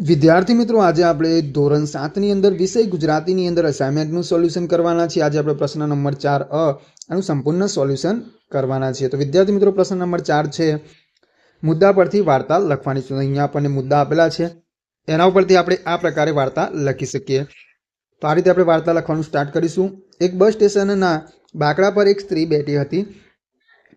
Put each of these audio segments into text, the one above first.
વિદ્યાર્થી મિત્રો, આજે આપણે ધોરણ 7ની અંદર વિષય ગુજરાતીની અંદર અસાઇનમેન્ટનું સોલ્યુશન કરવાના છીએ. આજે આપણે પ્રશ્ન નંબર 4 આનું સંપૂર્ણ સોલ્યુશન કરવાના છીએ. તો વિદ્યાર્થી મિત્રો, પ્રશ્ન નંબર 4 છે મુદ્દા પરથી વાર્તા લખવાની છે. અહીંયા આપણને મુદ્દા આપેલા છે, એના ઉપરથી આપણે આ પ્રકારે વાર્તા લખી શકીએ. તો આ રીતે આપણે વાર્તા લખવાનું સ્ટાર્ટ કરીશું. એક બસ સ્ટેશનના બાકડા પર એક સ્ત્રી બેઠી હતી.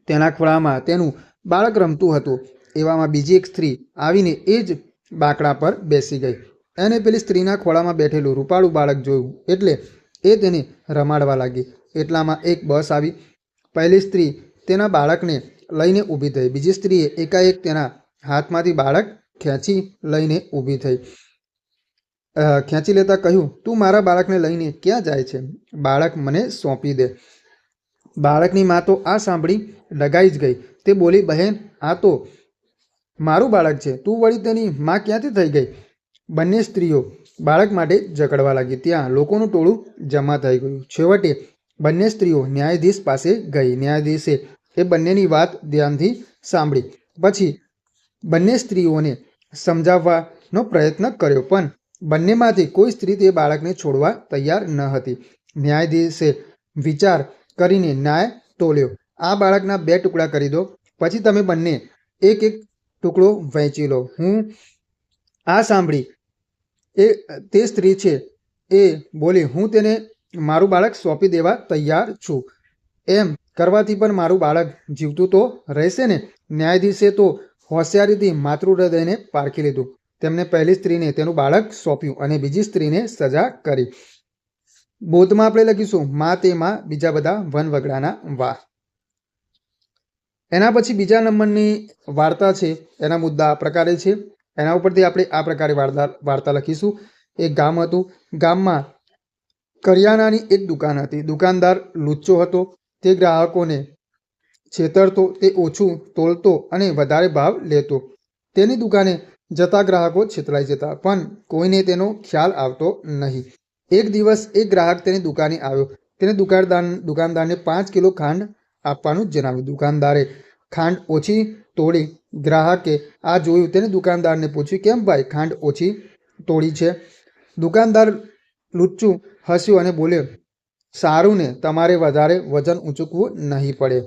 તેના ખોળામાં તેનું બાળક રમતું હતું. એવામાં બીજી એક સ્ત્રી આવીને એ જ બાકડા પર બેસી ગઈ. એને પેલી સ્ત્રીના ખોળામાં બેઠેલું રૂપાળું બાળક જોયું એટલે એ તેને રમાડવા લાગી. એટલામાં એક બસ આવી. પહેલી સ્ત્રી તેના બાળકને લઈને ઊભી થઈ. બીજી સ્ત્રીએ એકાએક તેના હાથમાંથી બાળક ખેંચી લઈને ઊભી થઈ. ખેંચી લેતા કહ્યું, તું મારા બાળકને લઈને ક્યાં જાય છે? બાળક મને સોંપી દે. બાળકની મા તો આ સાંભળી ડગાઈ જ ગઈ. તે બોલી, બહેન, આ તો મારું બાળક છે, તું વળી તેની માં ક્યાંથી થઈ ગઈ? બંને સ્ત્રીઓ બાળક માટે ઝઘડવા લાગી. ત્યાં લોકોનું ટોળું જમા થઈ ગયું. છેવટે બંને સ્ત્રીઓ ન્યાયાધીશ પાસે ગઈ. ન્યાયાધીશે એ બંનેની વાત ધ્યાનથી સાંભળી. પછી બંને સ્ત્રીઓને સમજાવવાનો પ્રયત્ન કર્યો, પણ બંનેમાંથી કોઈ સ્ત્રી તે બાળકને છોડવા તૈયાર ન હતી. ન્યાયાધીશે વિચાર કરીને ન્યાય તોલ્યો. આ બાળકના 2 ટુકડા કરી દો, પછી તમે બંને એક એક ટુકડો વહેંચી લો. હું આ સાંભળી તે સ્ત્રી છે એ બોલી, હું તેને મારું બાળક સોંપી દેવા તૈયાર છું. એમ કરવાથી પણ મારું બાળક જીવતું તો રહેશે ને? ન્યાયાધીશે તો હોશિયારીથી માતૃ હૃદયને પારખી લીધું. તેમને પહેલી સ્ત્રીને તેનું બાળક સોંપ્યું અને બીજી સ્ત્રીને સજા કરી. બોધમાં આપણે લખીશું મા તે માં, બીજા બધા વન વગડાના વાહ. એના પછી બીજા નંબરની વાર્તા છે. એના મુદ્દા આ પ્રકારે છે. એના ઉપરથી આપણે આ પ્રકારે વાર્તા લખીશું. એક ગામ હતું. ગામમાં કરિયાણાની એક દુકાન હતી. દુકાનદાર લુચ્ચો હતો. તે ગ્રાહકોને છેતરતો, તે ઓછું તોલતો અને વધારે ભાવ લેતો. તેની દુકાને જતા ગ્રાહકો છેતરાઈ જતા, પણ કોઈને તેનો ખ્યાલ આવતો નહીં. એક દિવસ એક ગ્રાહક તેની દુકાને આવ્યો. તેને દુકાનદારને 5 કિલો ખાંડ આપવાનું જણાવ્યું. દુકાનદારે ખાંડ ઓછી તોડી. ગ્રાહકે આ જોયું. તેને દુકાનદારને પૂછ્યું, કેમ ભાઈ ખાંડ ઓછી તોડી છે? દુકાનદાર લુચ્ચું હસ્યો અને બોલ્યો, સારું ને, તમારે વધારે વજન ઊંચકવું નહીં પડે.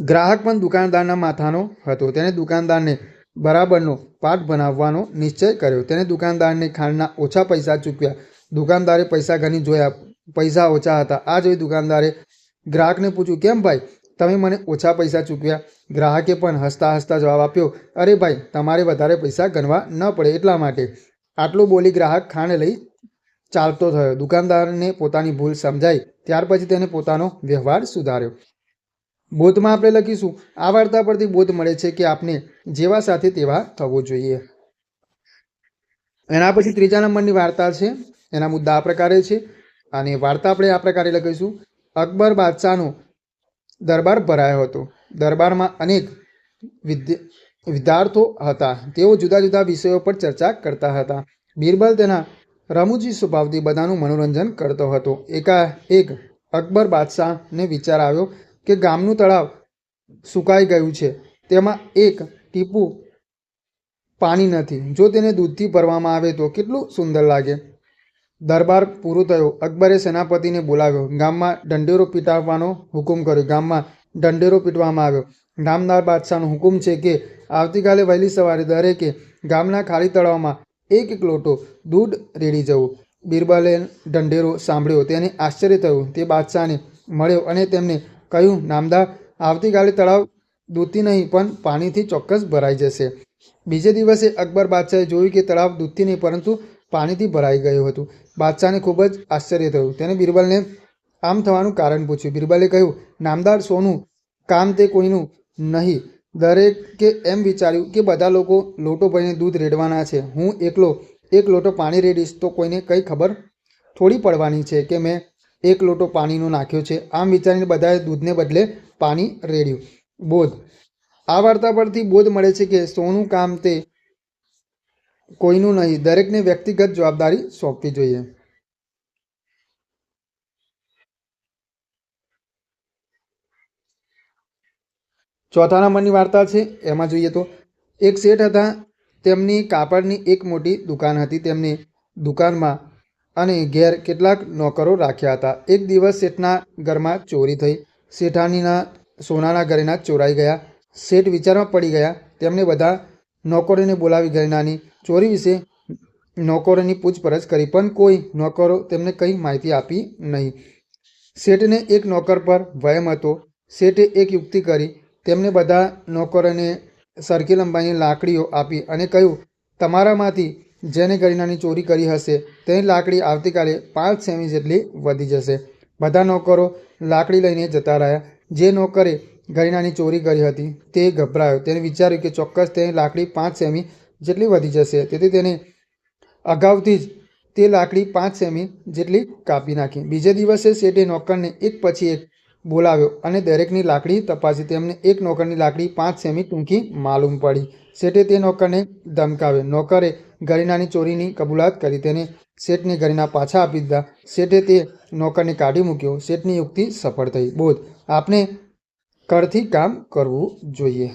ગ્રાહક પણ દુકાનદારના માથાનો હતો. તેને દુકાનદારને બરાબરનો પાઠ ભણાવવાનો નિશ્ચય કર્યો. તેને દુકાનદારને ખાંડના ઓછા પૈસા ચૂકવ્યા. દુકાનદારે પૈસા ગણી જોયા. પૈસા ઓછા હતા. આ જોઈ દુકાનદારે ગ્રાહકને પૂછ્યું, કેમ ભાઈ તમે મને ઓછા પૈસા ચૂકવ્યા? ગ્રાહકે પણ હસતા હસતા જવાબ આપ્યો, અરે ભાઈ, તમારે વધારે પૈસા ગણવા ન પડે એટલા માટે. આટલું બોલી ગ્રાહક ખાંડ લઈ ચાલતો થયો. દુકાનદારને પોતાની ભૂલ સમજાઈ. ત્યાર પછી તેને પોતાનો વ્યવહાર સુધાર્યો. બોધમાં આપણે લખીશું આ વાર્તા પરથી બોધ મળે છે કે આપણે જેવા સાથે તેવા થવું જોઈએ. એના પછી ત્રીજા નંબરની વાર્તા છે. એના મુદ્દા આ પ્રકારે છે અને વાર્તા આપણે આ પ્રકારે લખીશું. અકબર બાદશાહનો દરબાર ભરાયો હતો. દરબારમાં અનેક વિદ્યાર્થીઓ હતા. તેઓ જુદા જુદા વિષયો પર ચર્ચા કરતા હતા. બિરબલ તેના રમૂજી સ્વભાવથી બધાનું મનોરંજન કરતો હતો. એકાએક અકબર બાદશાહને વિચાર આવ્યો કે ગામનું તળાવ સુકાઈ ગયું છે. તેમાં એક ટીપું પાણી નથી. જો તેને દૂધથી ભરવામાં આવે તો કેટલું સુંદર લાગે. દરબાર પૂરો થયો. અકબરે સેનાપતિને બોલાવ્યો. ગામમાં ઢંઢેરો પીટાવવાનો હુકમ કર્યો. ગામમાં ઢંઢેરો પીટવામાં આવ્યો. નામદાર બાદશાહનો હુકમ છે કે આવતીકાલે વહેલી સવારે દરેકે ગામના ખાલી તળાવમાં એક એક લોટો દૂધ રેડી જવું. બિરબલે ઢંઢેરો સાંભળ્યો. તેને આશ્ચર્ય થયું. તે બાદશાહને મળ્યો અને તેમને કહ્યું, નામદાર, આવતીકાલે તળાવ દૂધથી નહીં પણ પાણીથી ચોક્કસ ભરાઈ જશે. બીજે દિવસે અકબર બાદશાહે જોયું કે તળાવ દૂધથી નહીં પરંતુ પાણીથી ભરાઈ ગયું હતું. બાદશાહને ખૂબ જ આશ્ચર્ય થયું. તેને બિરબલને આમ થવાનું કારણ પૂછ્યું. બિરબલે કહ્યું, નામદાર, સોનું કામ તે કોઈનું નહીં. દરેકે એમ વિચાર્યું કે બધા લોકો લોટો ભરીને દૂધ રેડવાના છે. હું એકલો એક લોટો પાણી રેડીશ તો કોઈને કંઈ ખબર થોડી પડવાની છે કે મેં એક લોટો પાણીનો નાખ્યો છે. આમ વિચારીને બધાએ દૂધને બદલે પાણી રેડ્યું. બોધ. આ વાર્તા પરથી બોધ મળે છે કે સોનું કામ તે કોઈનું નહીં. દરેકને વ્યક્તિગત જવાબદારી સોંપવી જોઈએ. ચોથા નંબરની વાર્તા છે. એમાં જોઈએ તો એક શેઠ હતા. તેમની કાપડની એક મોટી દુકાન હતી. તેમની દુકાનમાં અને ઘેર કેટલાક નોકરો રાખ્યા હતા. એક દિવસ શેઠના ઘરમાં ચોરી થઈ. શેઠાણીના સોનાના ઘરેણા ચોરાઈ ગયા. શેઠ વિચારમાં પડી ગયા. તેમણે બધા નોકરોને બોલાવી ઘરેણાની ચોરી વિશે નોકરોની પૂછપરછ કરી, પણ કોઈ નોકરો તેમને કંઈ માહિતી આપી નહીં. શેઠને એક નોકર પર વહેમ હતો. શેઠે એક યુક્તિ કરી. તેમને બધા નોકરોને સરખી લંબાઈની લાકડીઓ આપી અને કહ્યું, તમારામાંથી જેને ઘરેણાની ચોરી કરી હશે તેની લાકડી આવતીકાલે 5 સેમી જેટલી વધી જશે. બધા નોકરો લાકડી લઈને જતા રહ્યા. જે નોકરે ઘરેણાની ચોરી કરી હતી તે ગભરાયો. તેને વિચાર્યું કે ચોક્કસ તેની લાકડી 5 સેમી જેટલી વધી જશે. તેથી તેને અગાઉથી જ તે લાકડી 5 સેમી જેટલી કાપી નાખી. બીજે દિવસે શેઠે નોકરને એક પછી એક બોલાવ્યો અને દરેકની લાકડી તપાસી. તેમને એક નોકરની લાકડી 5 સેમી ટૂંકી માલુમ પડી. શેઠે તે નોકરને ધમકાવ્યો. નોકરે ઘરેણાની ચોરીની કબૂલાત કરી. તેને શેઠને ઘરેણાં પાછા આપી દીધા. શેઠે તે નોકરને કાઢી મૂક્યો. શેઠની યુક્તિ સફળ થઈ. બોધ, આપણે કરથી કામ કરવું જોઈએ.